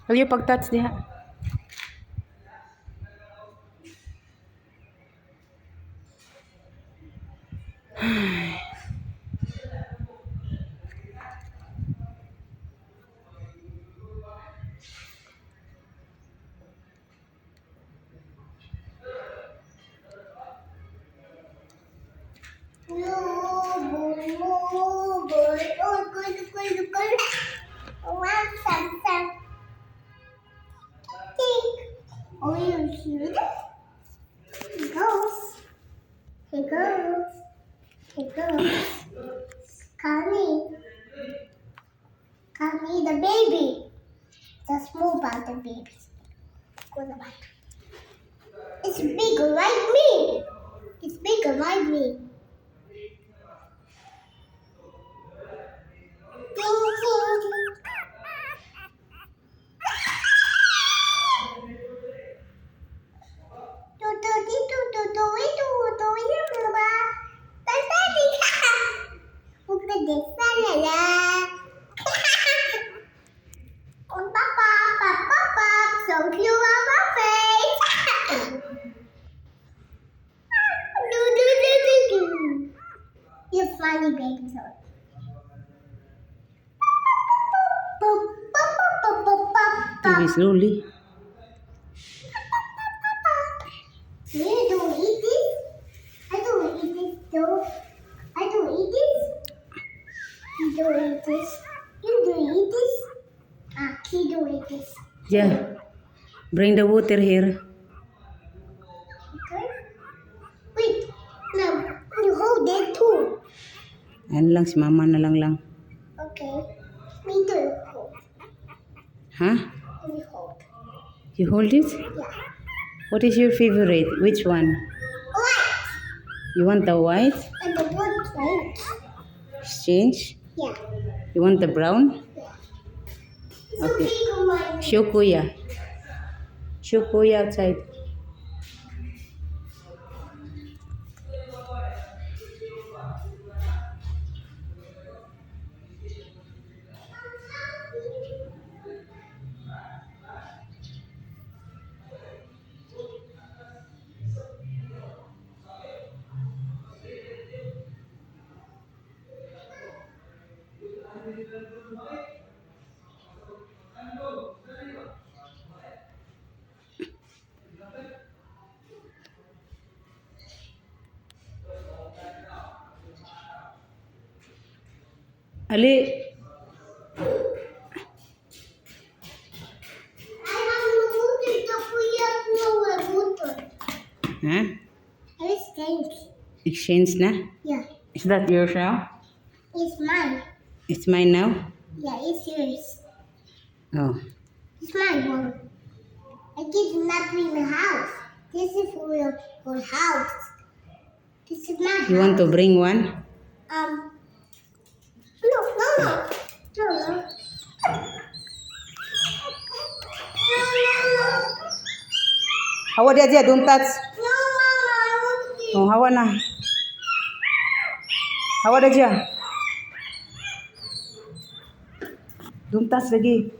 Will you pag-touch diha? Oh, you hear that? Here goes. Here goes. Here goes. Connie. Connie, the baby. Just move out the baby. Go the back. It's bigger like me. It's bigger like me. Ding, ding, ding. Look at this. La, la, la. Oh, Papa, Papa, Papa, so cute on my face. Do, do, do, do, do. You're funny, baby. So. Baby, slowly. You don't eat this? I don't eat this too. I don't eat this. You don't eat this. You don't eat this. Ah, you don't eat this. Yeah. Bring the water here. Okay. Wait. Now, you hold it too. Ano lang, si mama na lang. Okay. Me too. Hold. Huh? Let me hold. You hold it? Yeah. What is your favorite? Which one? White. You want the white? And the white. Exchange? Yeah. You want the brown? Yeah. It's Okay. okay, Kuya. Show Kuya. Show Kuya outside. Ali. Huh? Exchange na? Yeah, Is that yours now? it's mine. It's mine now? Yeah, it's yours. Oh. It's mine, Mom. I get not in the house. This is for your house. This is my house. You want to bring one? No, no, no. No, no. No, no, no. Hawa dia aja, don't touch. No, Mama, I want to. Oh, hawa na. Hawa dia aja. Don't touch lagi.